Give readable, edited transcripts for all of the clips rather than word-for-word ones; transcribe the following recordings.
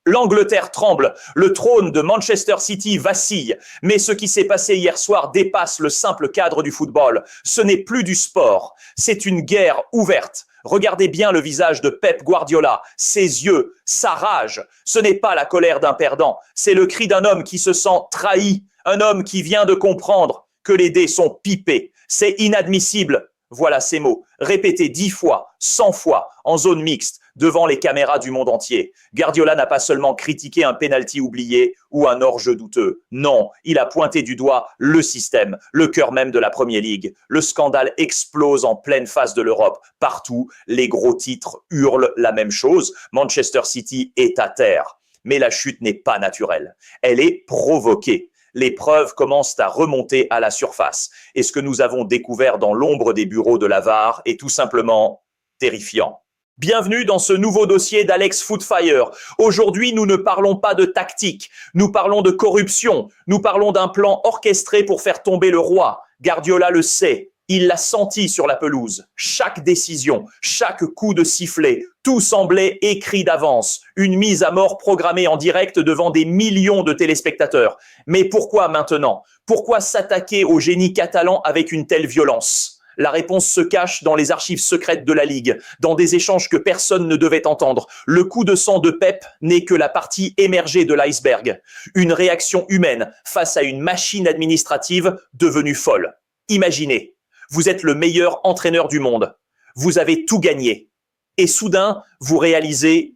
L'Angleterre tremble, le trône de Manchester City vacille, mais ce qui s'est passé hier soir dépasse le simple cadre du football. Ce n'est plus du sport, c'est une guerre ouverte. Regardez bien le visage de Pep Guardiola, ses yeux, sa rage. Ce n'est pas la colère d'un perdant, c'est le cri d'un homme qui se sent trahi, un homme qui vient de comprendre que les dés sont pipés. C'est inadmissible. Voilà ces mots, répétés 10 fois, 100 fois, en zone mixte, devant les caméras du monde entier. Guardiola n'a pas seulement critiqué un penalty oublié ou un hors-jeu douteux. Non, il a pointé du doigt le système, le cœur même de la Premier League. Le scandale explose en pleine face de l'Europe. Partout, les gros titres hurlent la même chose. Manchester City est à terre. Mais la chute n'est pas naturelle. Elle est provoquée. Les preuves commencent à remonter à la surface. Et ce que nous avons découvert dans l'ombre des bureaux de la VAR est tout simplement terrifiant. Bienvenue dans ce nouveau dossier d'Alex Footfire. Aujourd'hui, nous ne parlons pas de tactique, nous parlons de corruption, nous parlons d'un plan orchestré pour faire tomber le roi. Guardiola le sait, il l'a senti sur la pelouse. Chaque décision, chaque coup de sifflet, tout semblait écrit d'avance. Une mise à mort programmée en direct devant des millions de téléspectateurs. Mais pourquoi maintenant? Pourquoi s'attaquer au génie catalan avec une telle violence? La réponse se cache dans les archives secrètes de la Ligue, dans des échanges que personne ne devait entendre. Le coup de sang de Pep n'est que la partie émergée de l'iceberg. Une réaction humaine face à une machine administrative devenue folle. Imaginez, vous êtes le meilleur entraîneur du monde. Vous avez tout gagné. Et soudain, vous réalisez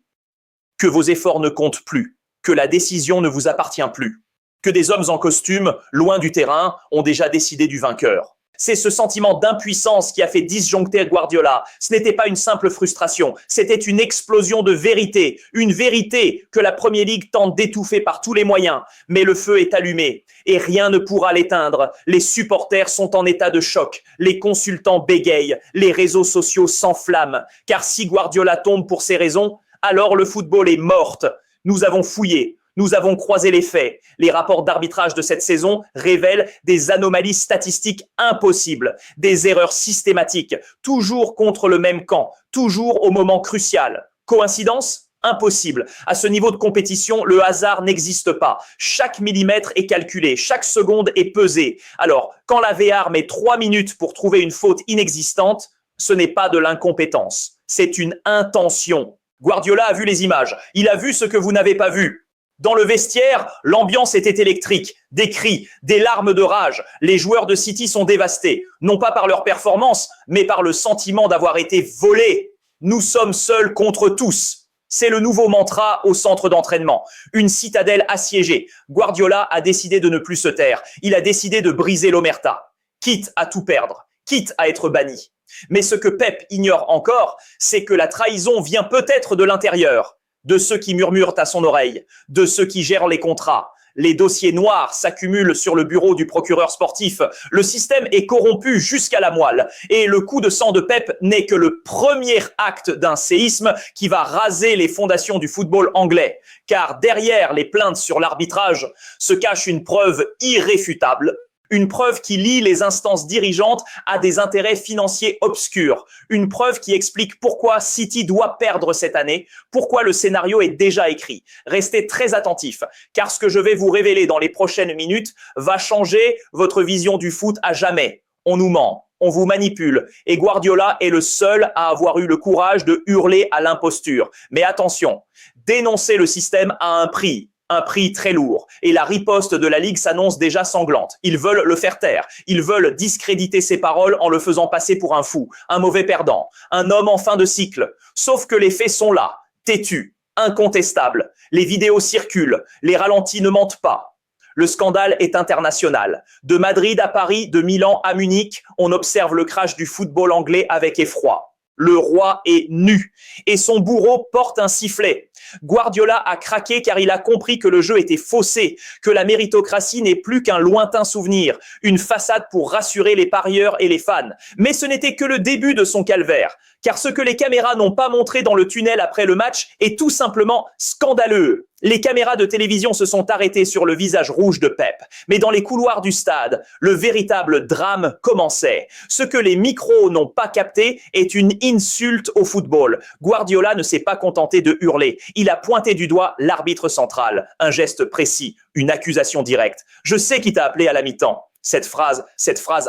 que vos efforts ne comptent plus, que la décision ne vous appartient plus, que des hommes en costume, loin du terrain, ont déjà décidé du vainqueur. C'est ce sentiment d'impuissance qui a fait disjoncter Guardiola. Ce n'était pas une simple frustration, c'était une explosion de vérité. Une vérité que la Premier League tente d'étouffer par tous les moyens. Mais le feu est allumé et rien ne pourra l'éteindre. Les supporters sont en état de choc. Les consultants bégayent. Les réseaux sociaux s'enflamment. Car si Guardiola tombe pour ces raisons, alors le football est morte. Nous avons fouillé. Nous avons croisé les faits. Les rapports d'arbitrage de cette saison révèlent des anomalies statistiques impossibles, des erreurs systématiques, toujours contre le même camp, toujours au moment crucial. Coïncidence? Impossible. À ce niveau de compétition, le hasard n'existe pas. Chaque millimètre est calculé, chaque seconde est pesée. Alors, quand la VAR met 3 minutes pour trouver une faute inexistante, ce n'est pas de l'incompétence, c'est une intention. Guardiola a vu les images, il a vu ce que vous n'avez pas vu. Dans le vestiaire, l'ambiance était électrique. Des cris, des larmes de rage. Les joueurs de City sont dévastés, non pas par leur performance, mais par le sentiment d'avoir été volés. Nous sommes seuls contre tous. C'est le nouveau mantra au centre d'entraînement. Une citadelle assiégée. Guardiola a décidé de ne plus se taire. Il a décidé de briser l'omerta, quitte à tout perdre, quitte à être banni. Mais ce que Pep ignore encore, c'est que la trahison vient peut-être de l'intérieur. De ceux qui murmurent à son oreille, de ceux qui gèrent les contrats. Les dossiers noirs s'accumulent sur le bureau du procureur sportif. Le système est corrompu jusqu'à la moelle. Et le coup de sang de Pep n'est que le premier acte d'un séisme qui va raser les fondations du football anglais. Car derrière les plaintes sur l'arbitrage se cache une preuve irréfutable. Une preuve qui lie les instances dirigeantes à des intérêts financiers obscurs. Une preuve qui explique pourquoi City doit perdre cette année, pourquoi le scénario est déjà écrit. Restez très attentifs, car ce que je vais vous révéler dans les prochaines minutes va changer votre vision du foot à jamais. On nous ment, on vous manipule, et Guardiola est le seul à avoir eu le courage de hurler à l'imposture. Mais attention, dénoncer le système a un prix très lourd. Et la riposte de la Ligue s'annonce déjà sanglante. Ils veulent le faire taire. Ils veulent discréditer ses paroles en le faisant passer pour un fou, un mauvais perdant, un homme en fin de cycle. Sauf que les faits sont là, têtus, incontestables. Les vidéos circulent, les ralentis ne mentent pas. Le scandale est international. De Madrid à Paris, de Milan à Munich, on observe le crash du football anglais avec effroi. Le roi est nu et son bourreau porte un sifflet. Guardiola a craqué car il a compris que le jeu était faussé, que la méritocratie n'est plus qu'un lointain souvenir, une façade pour rassurer les parieurs et les fans. Mais ce n'était que le début de son calvaire, car ce que les caméras n'ont pas montré dans le tunnel après le match est tout simplement scandaleux. Les caméras de télévision se sont arrêtées sur le visage rouge de Pep. Mais dans les couloirs du stade, le véritable drame commençait. Ce que les micros n'ont pas capté est une insulte au football. Guardiola ne s'est pas contenté de hurler. Il a pointé du doigt l'arbitre central. Un geste précis, une accusation directe. Je sais qui t'a appelé à la mi-temps. Cette phrase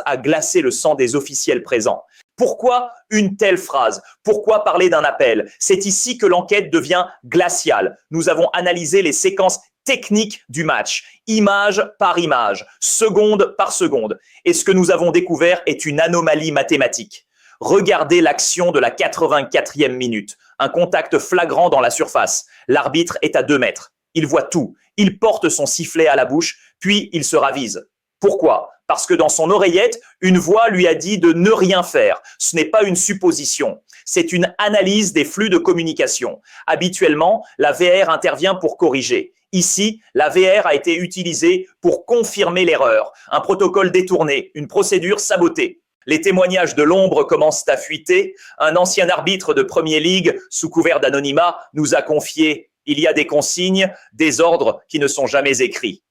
a glacé le sang des officiels présents. Pourquoi une telle phrase? Pourquoi parler d'un appel? C'est ici que l'enquête devient glaciale. Nous avons analysé les séquences techniques du match, image par image, seconde par seconde. Et ce que nous avons découvert est une anomalie mathématique. Regardez l'action de la 84e minute. Un contact flagrant dans la surface. L'arbitre est à 2 mètres. Il voit tout. Il porte son sifflet à la bouche, puis il se ravise. Pourquoi? Parce que dans son oreillette, une voix lui a dit de ne rien faire. Ce n'est pas une supposition. C'est une analyse des flux de communication. Habituellement, la VR intervient pour corriger. Ici, la VR a été utilisée pour confirmer l'erreur. Un protocole détourné, une procédure sabotée. Les témoignages de l'ombre commencent à fuiter. Un ancien arbitre de Premier League, sous couvert d'anonymat, nous a confié « Il y a des consignes, des ordres qui ne sont jamais écrits. »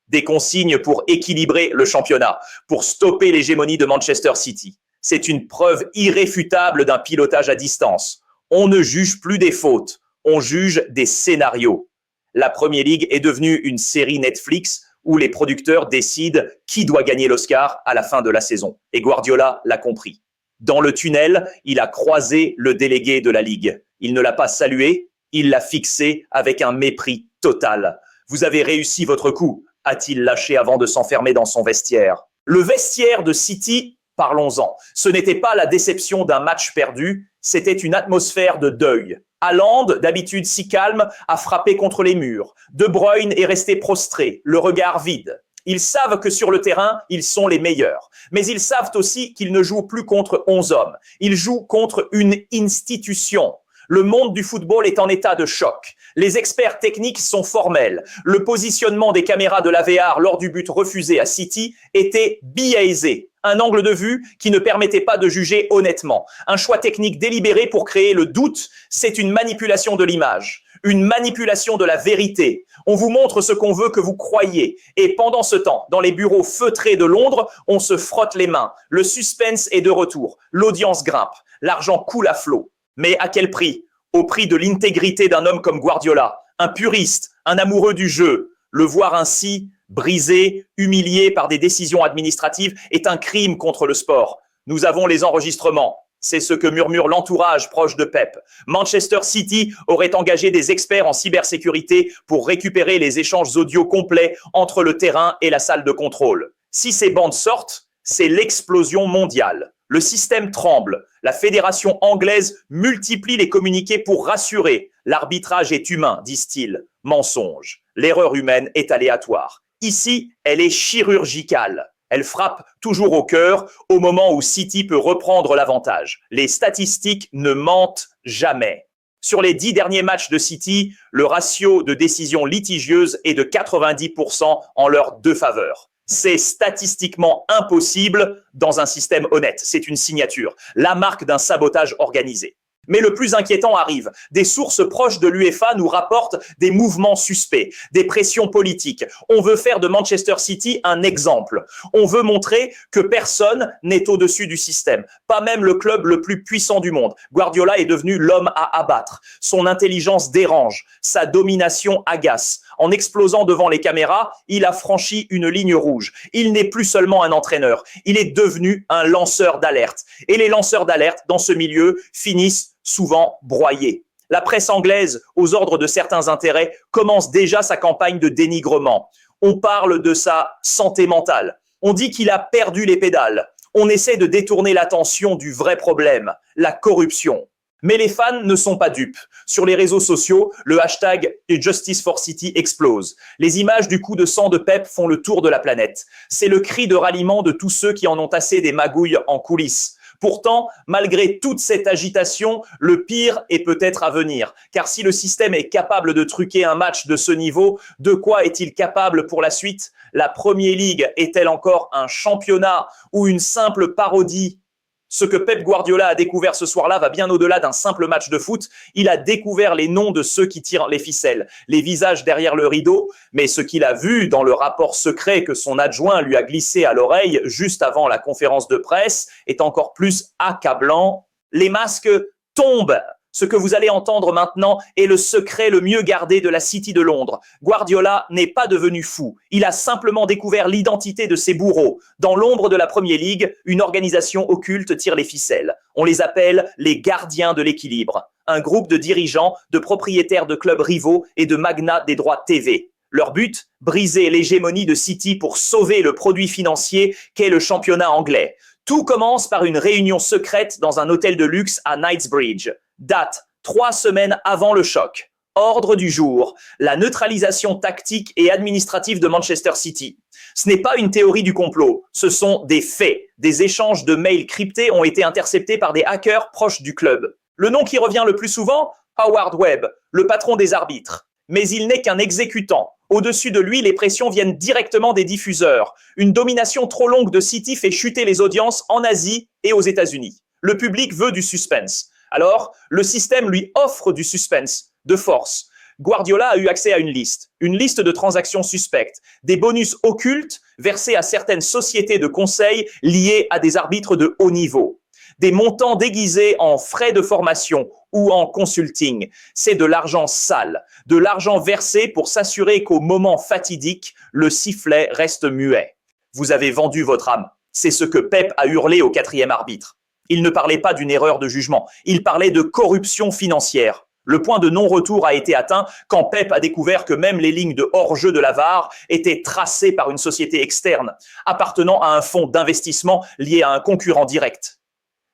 Des consignes pour équilibrer le championnat, pour stopper l'hégémonie de Manchester City. C'est une preuve irréfutable d'un pilotage à distance. On ne juge plus des fautes, on juge des scénarios. La Premier League est devenue une série Netflix où les producteurs décident qui doit gagner l'Oscar à la fin de la saison. Et Guardiola l'a compris. Dans le tunnel, il a croisé le délégué de la Ligue. Il ne l'a pas salué, il l'a fixé avec un mépris total. Vous avez réussi votre coup, a-t-il lâché avant de s'enfermer dans son vestiaire. Le vestiaire de City, parlons-en. Ce n'était pas la déception d'un match perdu, c'était une atmosphère de deuil. Haaland, d'habitude si calme, a frappé contre les murs. De Bruyne est resté prostré, le regard vide. Ils savent que sur le terrain, ils sont les meilleurs. Mais ils savent aussi qu'ils ne jouent plus contre 11 hommes. Ils jouent contre une institution. Le monde du football est en état de choc. Les experts techniques sont formels. Le positionnement des caméras de la VR lors du but refusé à City était biaisé. Un angle de vue qui ne permettait pas de juger honnêtement. Un choix technique délibéré pour créer le doute, c'est une manipulation de l'image. Une manipulation de la vérité. On vous montre ce qu'on veut que vous croyiez. Et pendant ce temps, dans les bureaux feutrés de Londres, on se frotte les mains. Le suspense est de retour. L'audience grimpe. L'argent coule à flot. Mais à quel prix? Au prix de l'intégrité d'un homme comme Guardiola, un puriste, un amoureux du jeu. Le voir ainsi, brisé, humilié par des décisions administratives, est un crime contre le sport. Nous avons les enregistrements. C'est ce que murmure l'entourage proche de Pep. Manchester City aurait engagé des experts en cybersécurité pour récupérer les échanges audio complets entre le terrain et la salle de contrôle. Si ces bandes sortent, c'est l'explosion mondiale. Le système tremble. La fédération anglaise multiplie les communiqués pour rassurer. L'arbitrage est humain, disent-ils. Mensonge. L'erreur humaine est aléatoire. Ici, elle est chirurgicale. Elle frappe toujours au cœur au moment où City peut reprendre l'avantage. Les statistiques ne mentent jamais. Sur les 10 derniers matchs de City, le ratio de décisions litigieuses est de 90% en leur défaveur. C'est statistiquement impossible dans un système honnête. C'est une signature, la marque d'un sabotage organisé. Mais le plus inquiétant arrive. Des sources proches de l'UEFA nous rapportent des mouvements suspects, des pressions politiques. On veut faire de Manchester City un exemple. On veut montrer que personne n'est au-dessus du système, pas même le club le plus puissant du monde. Guardiola est devenu l'homme à abattre. Son intelligence dérange, sa domination agace. En explosant devant les caméras, il a franchi une ligne rouge. Il n'est plus seulement un entraîneur, il est devenu un lanceur d'alerte. Et les lanceurs d'alerte dans ce milieu finissent souvent broyés. La presse anglaise, aux ordres de certains intérêts, commence déjà sa campagne de dénigrement. On parle de sa santé mentale. On dit qu'il a perdu les pédales. On essaie de détourner l'attention du vrai problème, la corruption. Mais les fans ne sont pas dupes. Sur les réseaux sociaux, le hashtag Justice for City explose. Les images du coup de sang de Pep font le tour de la planète. C'est le cri de ralliement de tous ceux qui en ont assez des magouilles en coulisses. Pourtant, malgré toute cette agitation, le pire est peut-être à venir. Car si le système est capable de truquer un match de ce niveau, de quoi est-il capable pour la suite? La Premier League est-elle encore un championnat ou une simple parodie? Ce que Pep Guardiola a découvert ce soir-là va bien au-delà d'un simple match de foot. Il a découvert les noms de ceux qui tirent les ficelles, les visages derrière le rideau, mais ce qu'il a vu dans le rapport secret que son adjoint lui a glissé à l'oreille juste avant la conférence de presse est encore plus accablant. Les masques tombent. Ce que vous allez entendre maintenant est le secret le mieux gardé de la City de Londres. Guardiola n'est pas devenu fou. Il a simplement découvert l'identité de ses bourreaux. Dans l'ombre de la Premier League, une organisation occulte tire les ficelles. On les appelle les gardiens de l'équilibre. Un groupe de dirigeants, de propriétaires de clubs rivaux et de magnats des droits TV. Leur but, briser l'hégémonie de City pour sauver le produit financier qu'est le championnat anglais. Tout commence par une réunion secrète dans un hôtel de luxe à Knightsbridge. Date, 3 semaines avant le choc. Ordre du jour, la neutralisation tactique et administrative de Manchester City. Ce n'est pas une théorie du complot, ce sont des faits. Des échanges de mails cryptés ont été interceptés par des hackers proches du club. Le nom qui revient le plus souvent, Howard Webb, le patron des arbitres. Mais il n'est qu'un exécutant. Au-dessus de lui, les pressions viennent directement des diffuseurs. Une domination trop longue de City fait chuter les audiences en Asie et aux États-Unis. Le public veut du suspense. Alors, le système lui offre du suspense, de force. Guardiola a eu accès à une liste de transactions suspectes, des bonus occultes versés à certaines sociétés de conseil liées à des arbitres de haut niveau, des montants déguisés en frais de formation ou en consulting. C'est de l'argent sale, de l'argent versé pour s'assurer qu'au moment fatidique, le sifflet reste muet. Vous avez vendu votre âme. C'est ce que Pep a hurlé au 4e arbitre. Il ne parlait pas d'une erreur de jugement, il parlait de corruption financière. Le point de non-retour a été atteint quand Pep a découvert que même les lignes de hors-jeu de la VAR étaient tracées par une société externe, appartenant à un fonds d'investissement lié à un concurrent direct.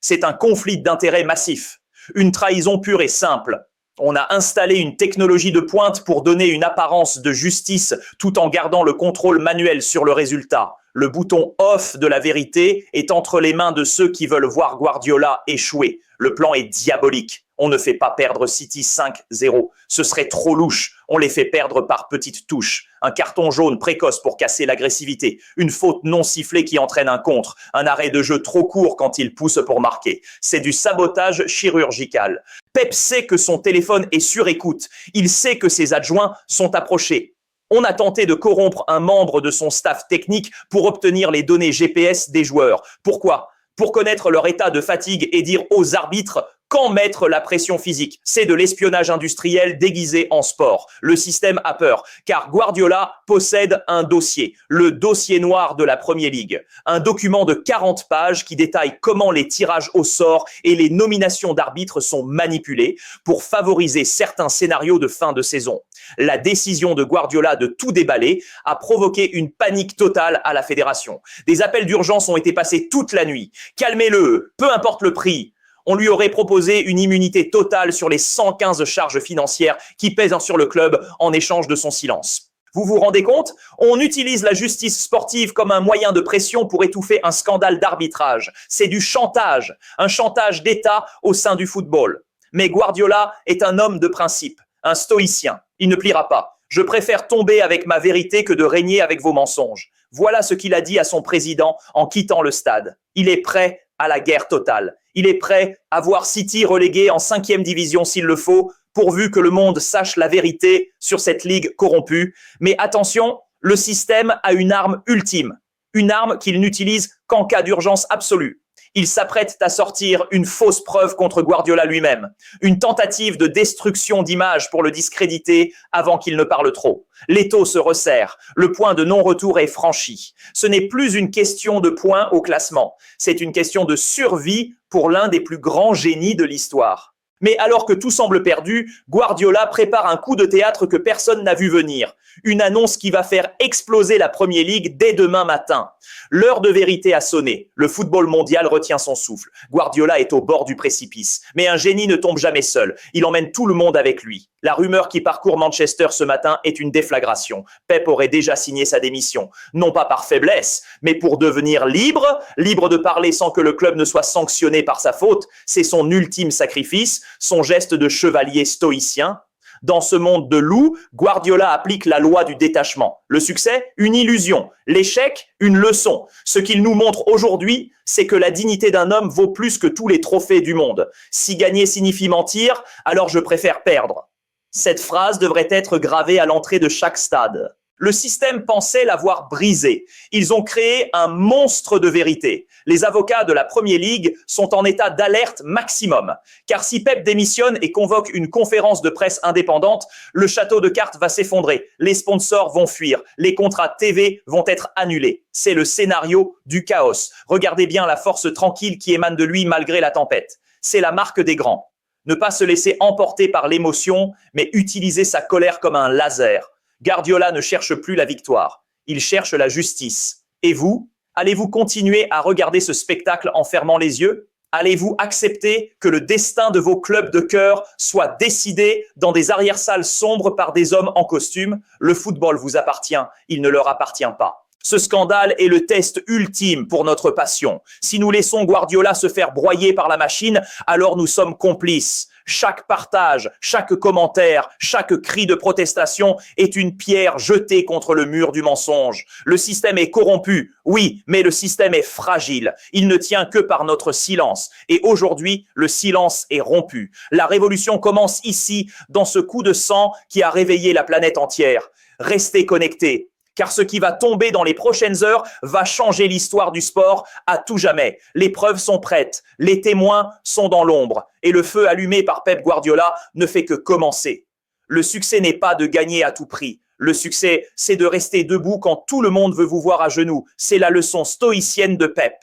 C'est un conflit d'intérêts massif, une trahison pure et simple. On a installé une technologie de pointe pour donner une apparence de justice tout en gardant le contrôle manuel sur le résultat. Le bouton off de la vérité est entre les mains de ceux qui veulent voir Guardiola échouer. Le plan est diabolique. On ne fait pas perdre City 5-0. Ce serait trop louche. On les fait perdre par petites touches. Un carton jaune précoce pour casser l'agressivité. Une faute non sifflée qui entraîne un contre. Un arrêt de jeu trop court quand il pousse pour marquer. C'est du sabotage chirurgical. Pep sait que son téléphone est sur écoute. Il sait que ses adjoints sont approchés. On a tenté de corrompre un membre de son staff technique pour obtenir les données GPS des joueurs. Pourquoi ? Pour connaître leur état de fatigue et dire aux arbitres quand mettre la pression physique. C'est de l'espionnage industriel déguisé en sport. Le système a peur, car Guardiola possède un dossier, le dossier noir de la Premier League. Un document de 40 pages qui détaille comment les tirages au sort et les nominations d'arbitres sont manipulés pour favoriser certains scénarios de fin de saison. La décision de Guardiola de tout déballer a provoqué une panique totale à la fédération. Des appels d'urgence ont été passés toute la nuit. Calmez-le, peu importe le prix. On lui aurait proposé une immunité totale sur les 115 charges financières qui pèsent sur le club en échange de son silence. Vous vous rendez compte ? On utilise la justice sportive comme un moyen de pression pour étouffer un scandale d'arbitrage. C'est du chantage, un chantage d'État au sein du football. Mais Guardiola est un homme de principe, un stoïcien. Il ne pliera pas. Je préfère tomber avec ma vérité que de régner avec vos mensonges. Voilà ce qu'il a dit à son président en quittant le stade. Il est prêt à la guerre totale. Il est prêt à voir City relégué en 5e division s'il le faut, pourvu que le monde sache la vérité sur cette ligue corrompue. Mais attention, le système a une arme ultime, une arme qu'il n'utilise qu'en cas d'urgence absolue. Il s'apprête à sortir une fausse preuve contre Guardiola lui-même, une tentative de destruction d'image pour le discréditer avant qu'il ne parle trop. L'étau se resserre, le point de non-retour est franchi. Ce n'est plus une question de points au classement, c'est une question de survie pour l'un des plus grands génies de l'histoire. Mais alors que tout semble perdu, Guardiola prépare un coup de théâtre que personne n'a vu venir. Une annonce qui va faire exploser la Premier League dès demain matin. L'heure de vérité a sonné. Le football mondial retient son souffle. Guardiola est au bord du précipice. Mais un génie ne tombe jamais seul. Il emmène tout le monde avec lui. La rumeur qui parcourt Manchester ce matin est une déflagration. Pep aurait déjà signé sa démission. Non pas par faiblesse, mais pour devenir libre, libre de parler sans que le club ne soit sanctionné par sa faute. C'est son ultime sacrifice, son geste de chevalier stoïcien. Dans ce monde de loups, Guardiola applique la loi du détachement. Le succès, une illusion. L'échec, une leçon. Ce qu'il nous montre aujourd'hui, c'est que la dignité d'un homme vaut plus que tous les trophées du monde. Si gagner signifie mentir, alors je préfère perdre. Cette phrase devrait être gravée à l'entrée de chaque stade. Le système pensait l'avoir brisé. Ils ont créé un monstre de vérité. Les avocats de la Premier League sont en état d'alerte maximum. Car si Pep démissionne et convoque une conférence de presse indépendante, le château de cartes va s'effondrer. Les sponsors vont fuir. Les contrats TV vont être annulés. C'est le scénario du chaos. Regardez bien la force tranquille qui émane de lui malgré la tempête. C'est la marque des grands. Ne pas se laisser emporter par l'émotion, mais utiliser sa colère comme un laser. Guardiola ne cherche plus la victoire, il cherche la justice. Et vous, allez-vous continuer à regarder ce spectacle en fermant les yeux? Allez-vous accepter que le destin de vos clubs de cœur soit décidé dans des arrière-salles sombres par des hommes en costume? Le football vous appartient, il ne leur appartient pas. Ce scandale est le test ultime pour notre passion. Si nous laissons Guardiola se faire broyer par la machine, alors nous sommes complices. Chaque partage, chaque commentaire, chaque cri de protestation est une pierre jetée contre le mur du mensonge. Le système est corrompu, oui, mais le système est fragile. Il ne tient que par notre silence. Et aujourd'hui, le silence est rompu. La révolution commence ici, dans ce coup de sang qui a réveillé la planète entière. Restez connectés. Car ce qui va tomber dans les prochaines heures va changer l'histoire du sport à tout jamais. Les preuves sont prêtes, les témoins sont dans l'ombre, et le feu allumé par Pep Guardiola ne fait que commencer. Le succès n'est pas de gagner à tout prix. Le succès, c'est de rester debout quand tout le monde veut vous voir à genoux. C'est la leçon stoïcienne de Pep.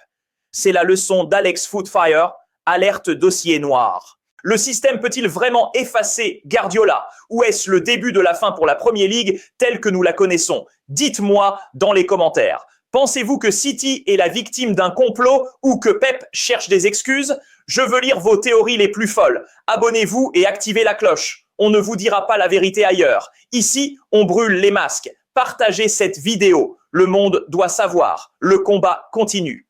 C'est la leçon d'Alex Footfire, alerte dossier noir. Le système peut-il vraiment effacer Guardiola? Ou est-ce le début de la fin pour la Premier League telle que nous la connaissons? Dites-moi dans les commentaires. Pensez-vous que City est la victime d'un complot ou que Pep cherche des excuses? Je veux lire vos théories les plus folles. Abonnez-vous et activez la cloche. On ne vous dira pas la vérité ailleurs. Ici, on brûle les masques. Partagez cette vidéo. Le monde doit savoir. Le combat continue.